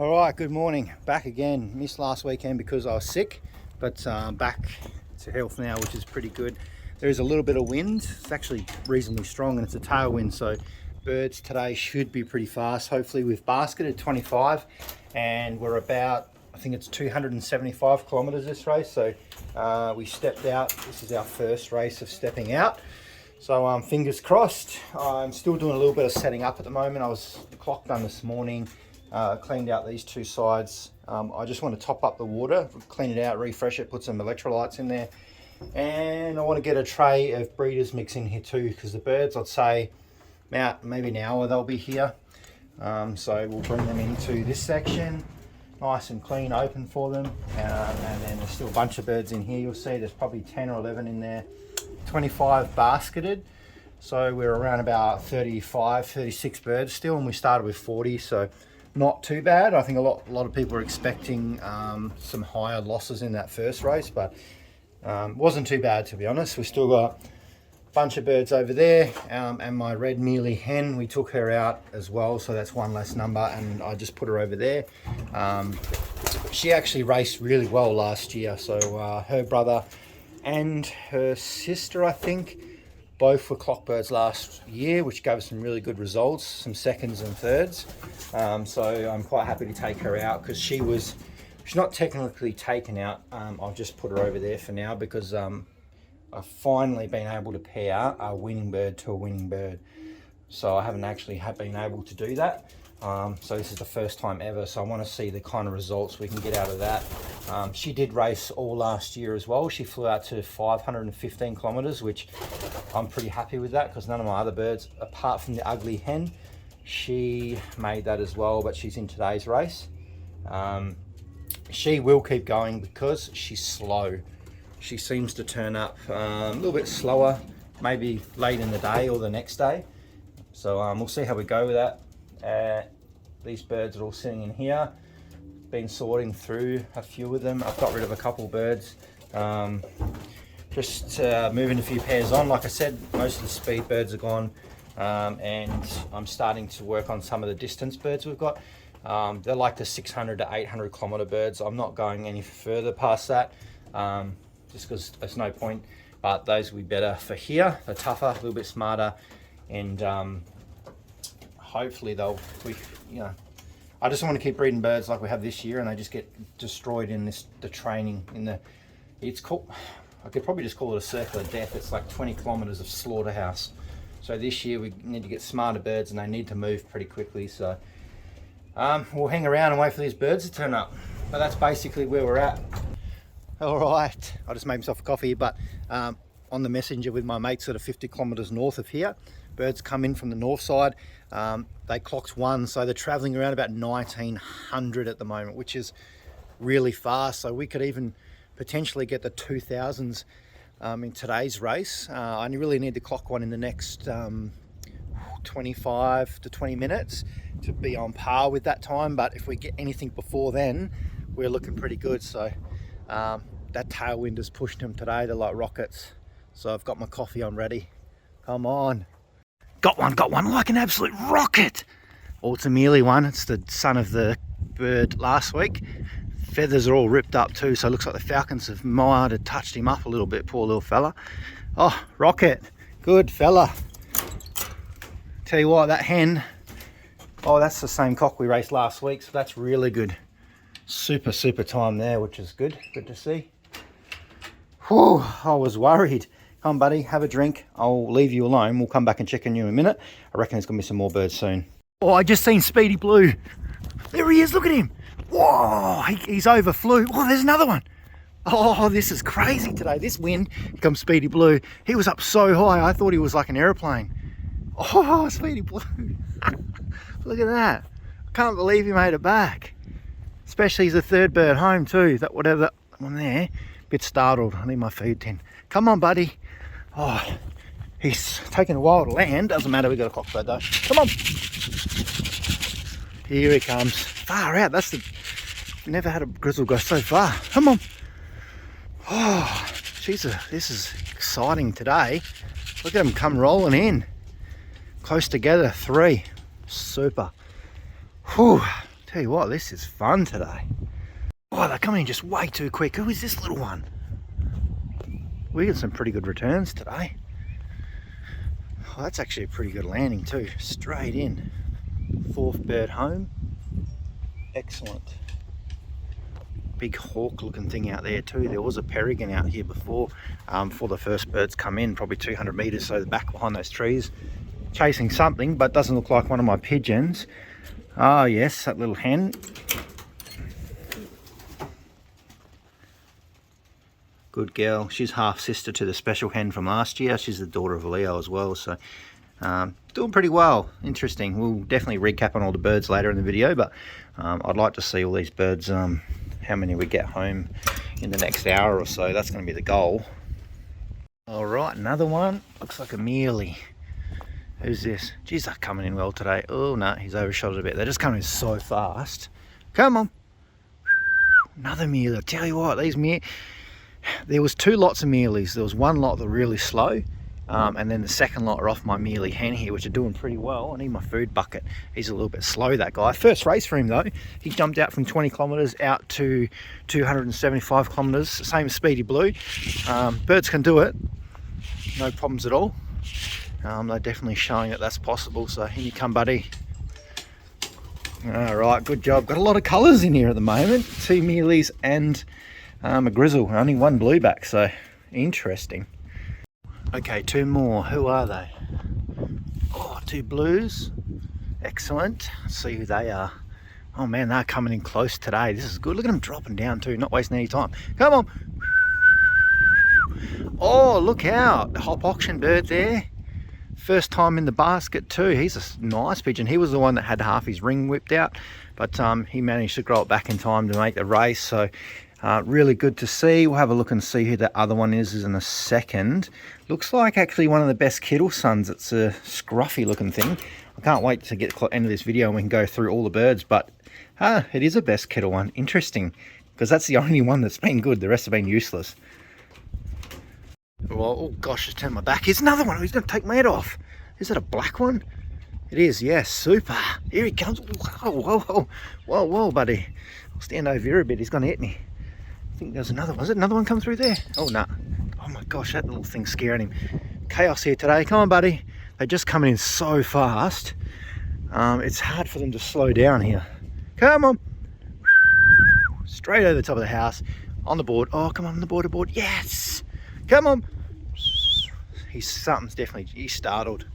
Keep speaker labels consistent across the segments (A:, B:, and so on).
A: All right, good morning. Back again. Missed last weekend because I was sick, but back to health now, which is pretty good. There is a little bit of wind. It's actually reasonably strong and it's a tailwind, so birds today should be pretty fast. Hopefully we've basketed 25 and we're about, I think it's 275 kilometers this race. So we stepped out. This is our first race of stepping out. So fingers crossed. I'm still doing a little bit of setting up at the moment. I was the clock done this morning. Cleaned out these two sides. I just want to top up the water, clean it out, refresh it, put some electrolytes in there. And I want to get a tray of breeders mix in here too, because the birds, I'd say, about maybe an hour they'll be here. So we'll bring them into this section, nice and clean, open for them. And then there's still a bunch of birds in here. You'll see there's probably 10 or 11 in there, 25 basketed. So we're around about 35, 36 birds still, and we started with 40. So not too bad. I think a lot of people are expecting some higher losses in that first race, but wasn't too bad, to be honest. We still got a bunch of birds over there, and my red mealy hen, we took her out as well, so that's one less number, and I just put her over there. She actually raced really well last year, so her brother and her sister, I think, both were clockbirds last year, which gave us some really good results, some seconds and thirds. So I'm quite happy to take her out because she's not technically taken out. I've just put her over there for now because I've finally been able to pair a winning bird to a winning bird. So I haven't actually been able to do that. So this is the first time ever. So I want to see the kind of results we can get out of that. She did race all last year as well. She flew out to 515 kilometers, which I'm pretty happy with that because none of my other birds, apart from the ugly hen, she made that as well, but she's in today's race. She will keep going because she's slow. She seems to turn up a little bit slower, maybe late in the day or the next day. So we'll see how we go with that. These birds are all sitting in here. Been sorting through a few of them. I've got rid of a couple birds. Just moving a few pairs on. Like I said, most of the speed birds are gone, and I'm starting to work on some of the distance birds we've got. They're like the 600 to 800 kilometer birds. I'm not going any further past that, just because there's no point. But those will be better for here. They're tougher, a little bit smarter, and hopefully I just want to keep breeding birds like we have this year, and they just get destroyed in the training. It's called, I could probably just call it a circle of death. It's like 20 kilometers of slaughterhouse. So this year we need to get smarter birds, and they need to move pretty quickly. So we'll hang around and wait for these birds to turn up. But that's basically where we're at. All right, I just made myself a coffee, but on the messenger with my mates that are 50 kilometers north of here. Birds come in from the north side. They clocked 1, so they're traveling around about 1900 at the moment, which is really fast. So we could even potentially get the 2000s in today's race. I really need to clock one in the next 25 to 20 minutes to be on par with that time. But if we get anything before then, we're looking pretty good. So that tailwind has pushed them today. They're like rockets. So I've got my coffee on ready. Come on. Got one like an absolute rocket. Oh, it's a mealy one. It's the son of the bird last week. Feathers are all ripped up too, so it looks like the falcons might have touched him up a little bit, poor little fella. Oh, rocket, good fella. Tell you what, that hen, oh, that's the same cock we raced last week, so that's really good. Super time there, which is good to see. Whew, I was worried. Come on, buddy, have a drink. I'll leave you alone. We'll come back and check on you in a minute. I reckon there's going to be some more birds soon. Oh, I just seen Speedy Blue. There he is, look at him. Whoa, he's overflew. Oh, there's another one. Oh, this is crazy today. This wind, here comes Speedy Blue. He was up so high, I thought he was like an aeroplane. Oh, Speedy Blue. Look at that. I can't believe he made it back. Especially he's the third bird home too. That whatever that one there. Bit startled. I need my feed tin. Come on, buddy. Oh, he's taking a while to land. Doesn't matter, we got a cockbird though. Come on. Here he comes. Far out. Never had a grizzle go so far. Come on. Oh, geez, this is exciting today. Look at them come rolling in. Close together, 3. Super. Whew. Tell you what, this is fun today. Oh, they're coming in just way too quick. Who is this little one? We get some pretty good returns today. Oh, that's actually a pretty good landing too. Straight in. 4th bird home. Excellent. Big hawk looking thing out there too. There was a peregrine out here before the first birds come in, probably 200 meters, so the back behind those trees, chasing something, but doesn't look like one of my pigeons. Oh yes, that little hen. Good girl. She's half sister to the special hen from last year. She's the daughter of Leo as well, so doing pretty well. Interesting. We'll definitely recap on all the birds later in the video, but I'd like to see all these birds, how many we get home in the next hour or so. That's going to be the goal. All right, another one. Looks like a mealy. Who's this? Geez, they're coming in well today. Oh no, he's overshot it a bit. They're just coming in so fast. Come on. Another mealy. I tell you what, these there was 2 lots of mealies. There was one lot that were really slow, and then the second lot are off my mealy hen here, which are doing pretty well. I need my food bucket. He's a little bit slow, that guy. First race for him though. He jumped out from 20 kilometers out to 275 kilometers. Same as Speedy Blue. Birds can do it. No problems at all. They're definitely showing that that's possible. So here you come, buddy. All right, good job. Got a lot of colours in here at the moment. 2 mealies and a grizzle. Only 1 blueback, so interesting. Okay, 2 more. Who are they? Oh, 2 blues. Excellent. Let's see who they are. Oh man, they're coming in close today. This is good. Look at them dropping down too, not wasting any time. Come on. Oh, look out. The hop auction bird there. First time in the basket too. He's a nice pigeon. He was the one that had half his ring whipped out, but he managed to grow it back in time to make the race. So really good to see. We'll have a look and see who the other one is in a second. Looks like actually one of the best Kittle sons. It's a scruffy looking thing. I can't wait to get to the end of this video and we can go through all the birds, but it is a best Kittle one. Interesting, because that's the only one that's been good. The rest have been useless. Well, oh gosh, I turned my back. Here's another one. He's going to take my head off. Is that a black one? It is, yes. Super. Here he comes. Whoa, whoa, whoa. Whoa, whoa, buddy. I'll stand over here a bit. He's going to hit me. I think there's another one. Was it another one come through there? Oh, no. Oh, my gosh, that little thing's scaring him. Chaos here today. Come on, buddy. They're just coming in so fast. It's hard for them to slow down here. Come on. Straight over the top of the house. On the board. Oh, come on the board, aboard. Yes. Come on. Something's definitely, he's startled.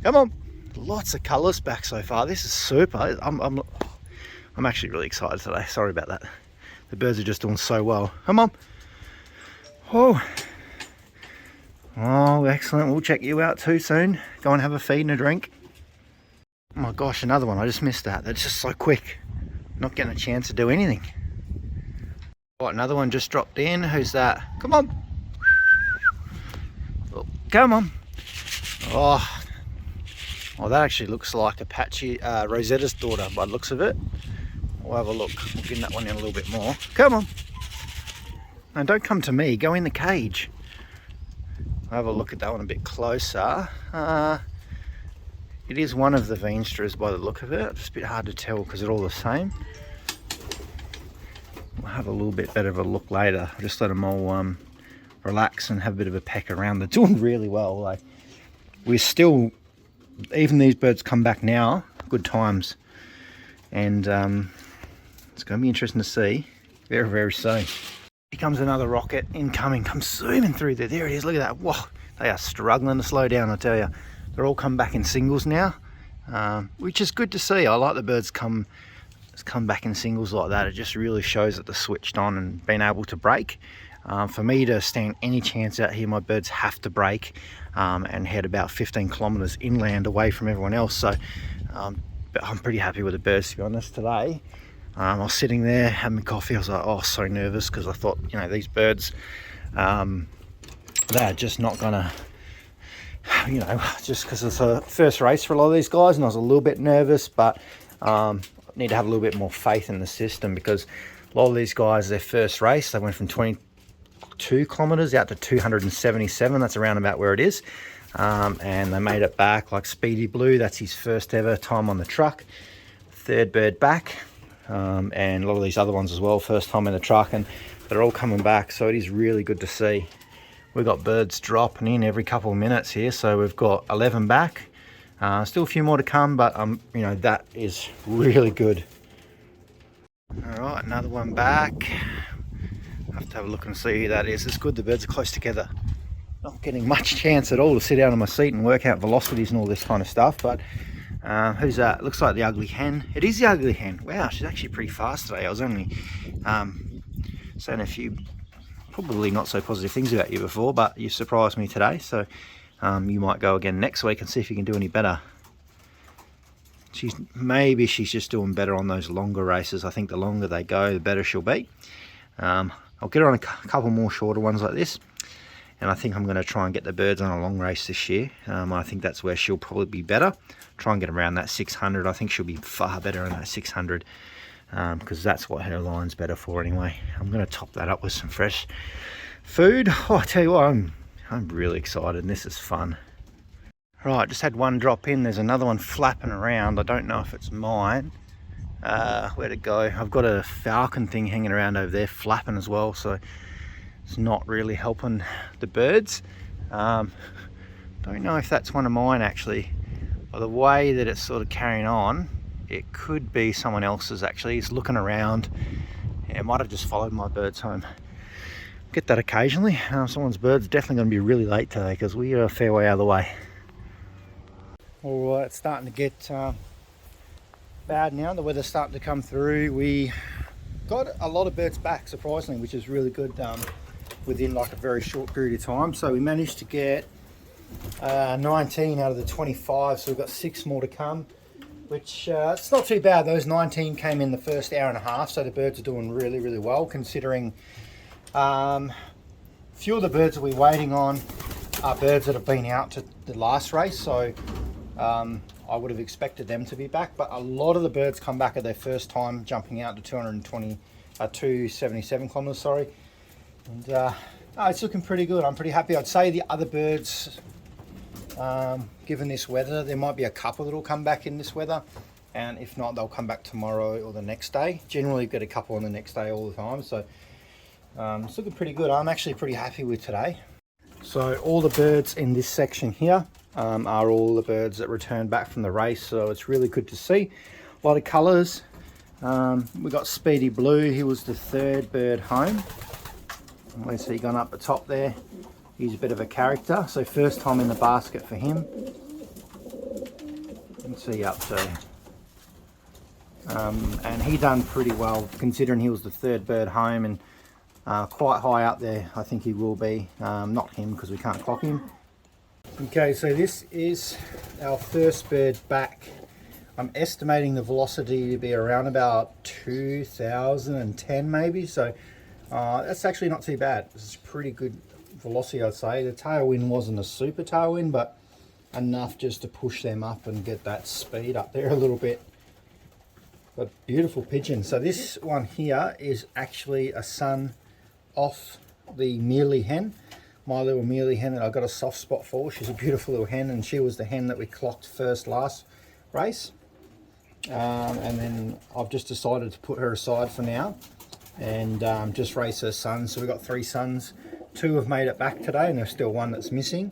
A: Come on. Lots of colours back so far. This is super. I'm actually really excited today. Sorry about that. The birds are just doing so well. Come on. Oh. Oh, excellent. We'll check you out too soon. Go and have a feed and a drink. Oh my gosh, another one. I just missed that. That's just so quick. Not getting a chance to do anything. Oh, another one just dropped in. Who's that? Come on. Oh, come on. Oh, that actually looks like Apache Rosetta's daughter by the looks of it. We'll have a look. We'll get that one in a little bit more. Come on. No, don't come to me. Go in the cage. I'll have a look at that one a bit closer. It is one of the Veenstras by the look of it. It's a bit hard to tell because they're all the same. We'll have a little bit better of a look later. I'll just let them all relax and have a bit of a peck around. They're doing really well. Like, we're still, even these birds come back now, good times. And it's going to be interesting to see very, very soon. Here comes another rocket incoming, comes zooming through there. There it is, look at that. Whoa, they are struggling to slow down, I tell you. They're all come back in singles now, which is good to see. I like the birds come back in singles like that. It just really shows that they're switched on and been able to break. For me to stand any chance out here, my birds have to break and head about 15 kilometers inland away from everyone else. So but I'm pretty happy with the birds, to be honest, today. I was sitting there having coffee. I was like, oh, so nervous, because I thought, you know, these birds, they're just not gonna, you know, just because it's a first race for a lot of these guys, and I was a little bit nervous, but I need to have a little bit more faith in the system, because a lot of these guys, their first race, they went from 22 kilometers out to 277. That's around about where it is. And they made it back, like Speedy Blue. That's his first ever time on the truck. Third bird back. and a lot of these other ones as well, first time in the truck, and they're all coming back, so it is really good to see. We've got birds dropping in every couple of minutes here, so we've got 11 back. Still a few more to come, but you know, that is really good. All right, another one back. I have to have a look and see who that is. It's good the birds are close together. Not getting much chance at all to sit down on my seat and work out velocities and all this kind of stuff, but who's that? Looks like the ugly hen. It is the ugly hen. Wow, she's actually pretty fast today. I was only saying a few probably not so positive things about you before, but you surprised me today, so you might go again next week and see if you can do any better. Maybe she's just doing better on those longer races. I think the longer they go, the better she'll be. I'll get her on a couple more shorter ones like this, and I think I'm going to try and get the birds on a long race this year. I think that's where she'll probably be better. Try and get around that 600. I think she'll be far better in that 600, because that's what her line's better for anyway. I'm going to top that up with some fresh food. Oh, I tell you what, I'm really excited, and this is fun. Right, just had one drop in. There's another one flapping around. I don't know if it's mine. Where'd it go? I've got a falcon thing hanging around over there flapping as well, so it's not really helping the birds. Don't know if that's one of mine actually. By the way that it's sort of carrying on, it could be someone else's actually. It's looking around. Yeah, it might have just followed my birds home. Get that occasionally. Someone's bird's definitely going to be really late today because we are a fair way out of the way. All right, it's starting to get bad now. The weather's starting to come through. We got a lot of birds back, surprisingly, which is really good, within like a very short period of time. So we managed to get 19 out of the 25, so we've got 6 more to come, which it's not too bad. Those 19 came in the first hour and a half, so the birds are doing really, really well, considering few of the birds that we're waiting on are birds that have been out to the last race, so I would have expected them to be back, but a lot of the birds come back at their first time jumping out to 277 kilometers, sorry. And no, it's looking pretty good. I'm pretty happy. I'd say the other birds, given this weather, there might be a couple that will come back in this weather, and if not, they'll come back tomorrow or the next day. Generally get a couple on the next day all the time, so it's looking pretty good. I'm actually pretty happy with today. So all the birds in this section here are all the birds that returned back from the race, so it's really good to see. A lot of colours. We got Speedy Blue. He was the 3rd bird home. Let's see, gone up the top there. He's a bit of a character, so first time in the basket for him. What's he up to? And he done pretty well considering he was the 3rd bird home, and quite high up there I think he will be. Not him because we can't clock him. Okay, so this is our first bird back. I'm estimating the velocity to be around about 2010 maybe, so that's actually not too bad. This is pretty good velocity, I'd say. The tailwind wasn't a super tailwind, but enough just to push them up and get that speed up there a little bit. But beautiful pigeon. So this one here is actually a son off the mealy hen. My little mealy hen that I got a soft spot for. She's a beautiful little hen, and she was the hen that we clocked first last race. And then I've just decided to put her aside for now and just race her sons. So we've got 3 sons. 2 have made it back today, and there's still 1 that's missing.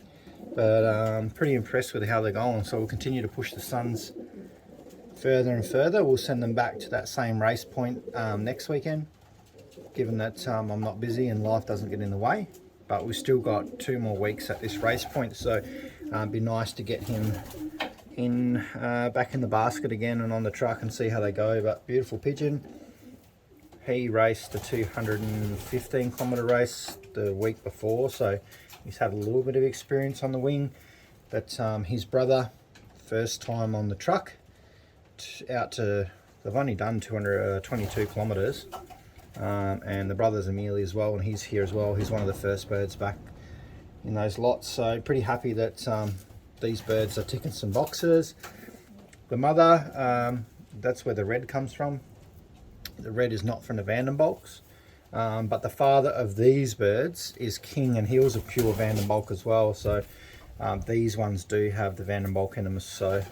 A: But I'm pretty impressed with how they're going. So we'll continue to push the sons further and further. We'll send them back to that same race point next weekend, given that I'm not busy and life doesn't get in the way. But we've still got 2 more weeks at this race point, so it'd be nice to get him in back in the basket again and on the truck and see how they go. But beautiful pigeon. He raced the 215 kilometer race the week before, so he's had a little bit of experience on the wing. But his brother, first time on the truck, out to, they've only done 222 kilometers. And the brother's Amelia as well, and he's here as well. He's one of the first birds back in those lots, so pretty happy that these birds are ticking some boxes. The mother, that's where the red comes from. The red is not from the Vandenbalks, but the father of these birds is King, and he was a pure Vandenbalk as well. So these ones do have the Vandenbalk in them, so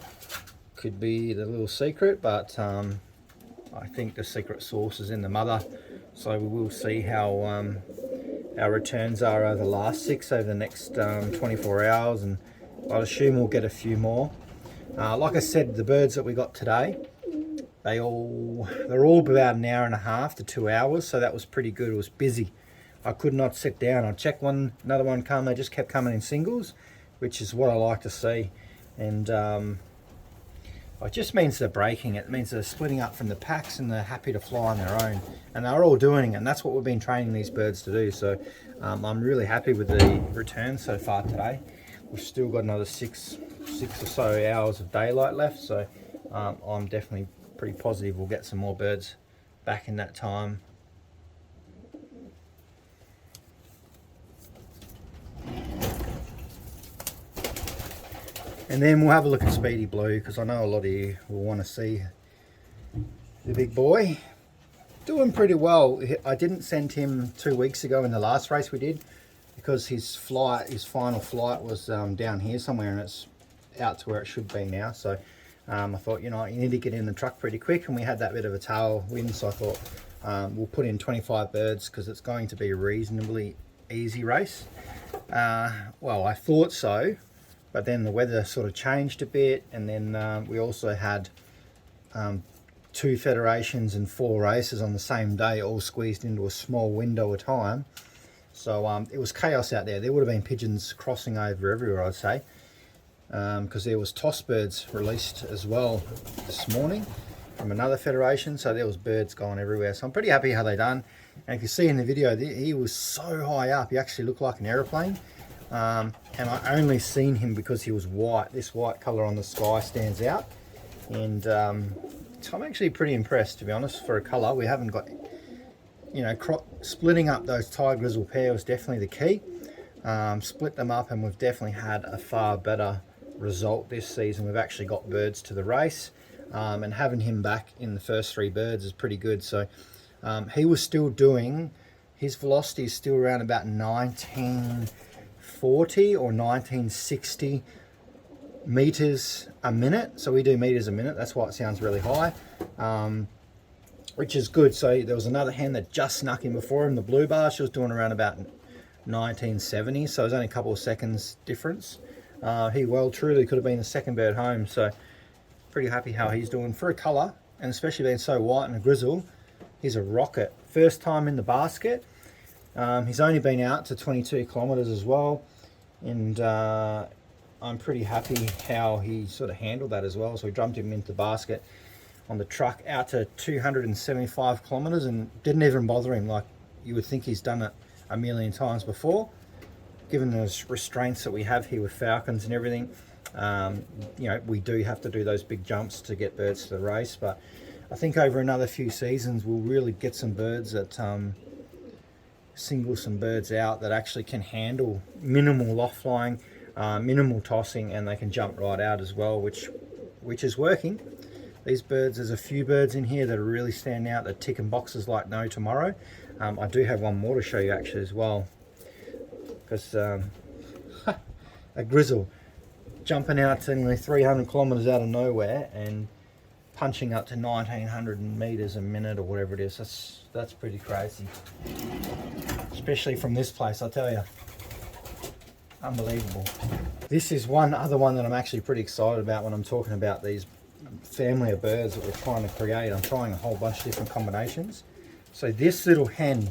A: could be the little secret, but I think the secret sauce is in the mother. So we will see how our returns are over the last 6 over the next 24 hours, and I'd assume we'll get a few more. Like I said, the birds that we got today, they're all about an hour and a half to 2 hours, so that was pretty good. It was busy. I could not sit down. I checked another one come. They just kept coming in singles, which is what I like to see. And it just means they're breaking. It means they're splitting up from the packs and they're happy to fly on their own. And they're all doing it, and that's what we've been training these birds to do. So I'm really happy with the return so far today. We've still got another six or so hours of daylight left, so I'm definitely pretty positive we'll get some more birds back in that time. And then we'll have a look at Speedy Blue, because I know a lot of you will want to see the big boy. Doing pretty well. I didn't send him 2 weeks ago in the last race we did, because his final flight was down here somewhere, and it's out to where it should be now. So I thought, you need to get in the truck pretty quick, and we had that bit of a tailwind, so I thought we'll put in 25 birds because it's going to be a reasonably easy race. Well, I thought so. But then the weather sort of changed a bit, and then we also had 2 federations and 4 races on the same day, all squeezed into a small window of time. So it was chaos out there. There would have been pigeons crossing over everywhere, I'd say, because there was toss birds released as well this morning from another federation. So there was birds going everywhere. So I'm pretty happy how they done. And if you see in the video, he was so high up, he actually looked like an aeroplane. And I only seen him because he was white. This white colour on the sky stands out, and so I'm actually pretty impressed, to be honest, for a colour. We haven't got, splitting up those Thai grizzle pair was definitely the key. Split them up, and we've definitely had a far better result this season. We've actually got birds to the race, and having him back in the first 3 birds is pretty good. So he was still doing, his velocity is still around about 1940 or 1960 meters a minute. So we do meters a minute, that's why it sounds really high, which is good. So there was another hen that just snuck in before him, the blue bar. She was doing around about 1970, so it was only a couple of seconds difference. He well truly could have been the second bird home, so pretty happy how he's doing for a colour, and especially being so white and a grizzle. He's a rocket. First time in the basket. He's only been out to 22 kilometers as well, and I'm pretty happy how he sort of handled that as well. So we jumped him into the basket on the truck out to 275 kilometers and didn't even bother him. Like, you would think he's done it a million times before, given the restraints that we have here with falcons and everything. We do have to do those big jumps to get birds to the race, but I think over another few seasons we'll really get some birds that single some birds out that actually can handle minimal loft flying, minimal tossing, and they can jump right out as well, which is working. These birds, there's a few birds in here that are really standing out, that ticking boxes like no tomorrow. I do have one more to show you actually as well, because a grizzle jumping out to nearly 300 kilometers out of nowhere and punching up to 1900 meters a minute or whatever it is. That's pretty crazy, especially from this place, I tell you. Unbelievable. This is one other one that I'm actually pretty excited about when I'm talking about these family of birds that we're trying to create. I'm trying a whole bunch of different combinations. So this little hen,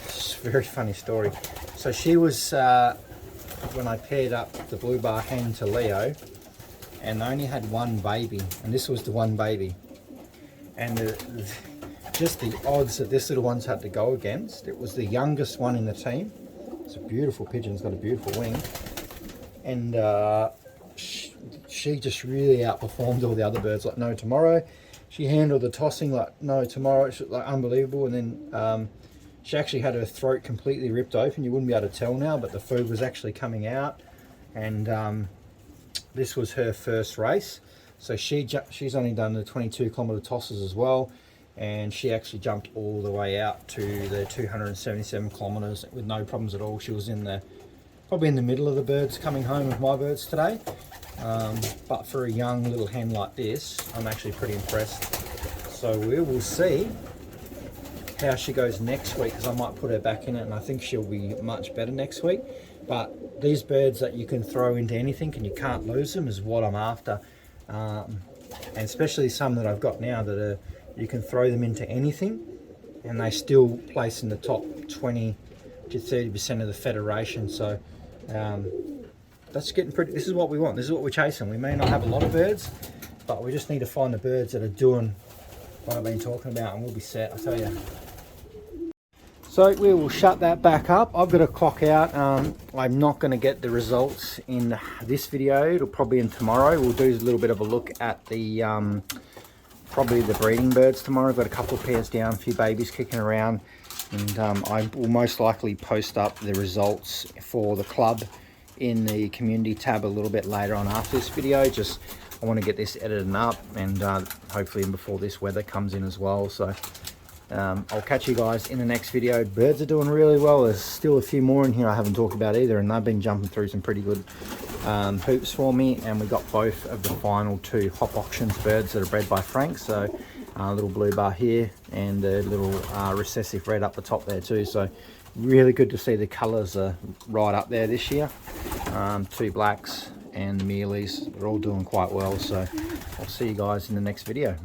A: it's a very funny story. So she was, when I paired up the blue bar hen to Leo, and they only had one baby, and this was the one baby. And just the odds that this little one's had to go against. It was the youngest one in the team. It's a beautiful pigeon, it's got a beautiful wing. And she just really outperformed all the other birds like no tomorrow. She handled the tossing like no tomorrow, like unbelievable. And then she actually had her throat completely ripped open. You wouldn't be able to tell now, but the food was actually coming out. And this was her first race. So she's only done the 22 kilometer tosses as well, and she actually jumped all the way out to the 277 kilometers with no problems at all. She was in the probably in the middle of the birds coming home of my birds today. But for a young little hen like this, I'm actually pretty impressed. So we will see how she goes next week, because I might put her back in it and I think she'll be much better next week. But these birds that you can throw into anything and you can't lose them is what I'm after. And especially some that I've got now that are, you can throw them into anything and they still place in the top 20 to 30% of the federation. So that's getting pretty, this is what we want, this is what we're chasing. We may not have a lot of birds, but we just need to find the birds that are doing what I've been talking about and we'll be set, I tell you. So we will shut that back up. I've got to clock out. I'm not going to get the results in this video. It'll probably in tomorrow. We'll do a little bit of a look at the probably the breeding birds tomorrow. I've got a couple of pairs down, a few babies kicking around, and I will most likely post up the results for the club in the community tab a little bit later on after this video. Just I want to get this edited up and hopefully before this weather comes in as well. So I'll catch you guys in the next video. Birds are doing really well. There's still a few more in here I haven't talked about either, and they've been jumping through some pretty good hoops for me. And we got both of the final 2 hop auctions birds that are bred by Frank. So little blue bar here and the little recessive red up the top there too. So really good to see the colors are right up there this year. 2 blacks and the mealies, they're all doing quite well. So I'll see you guys in the next video.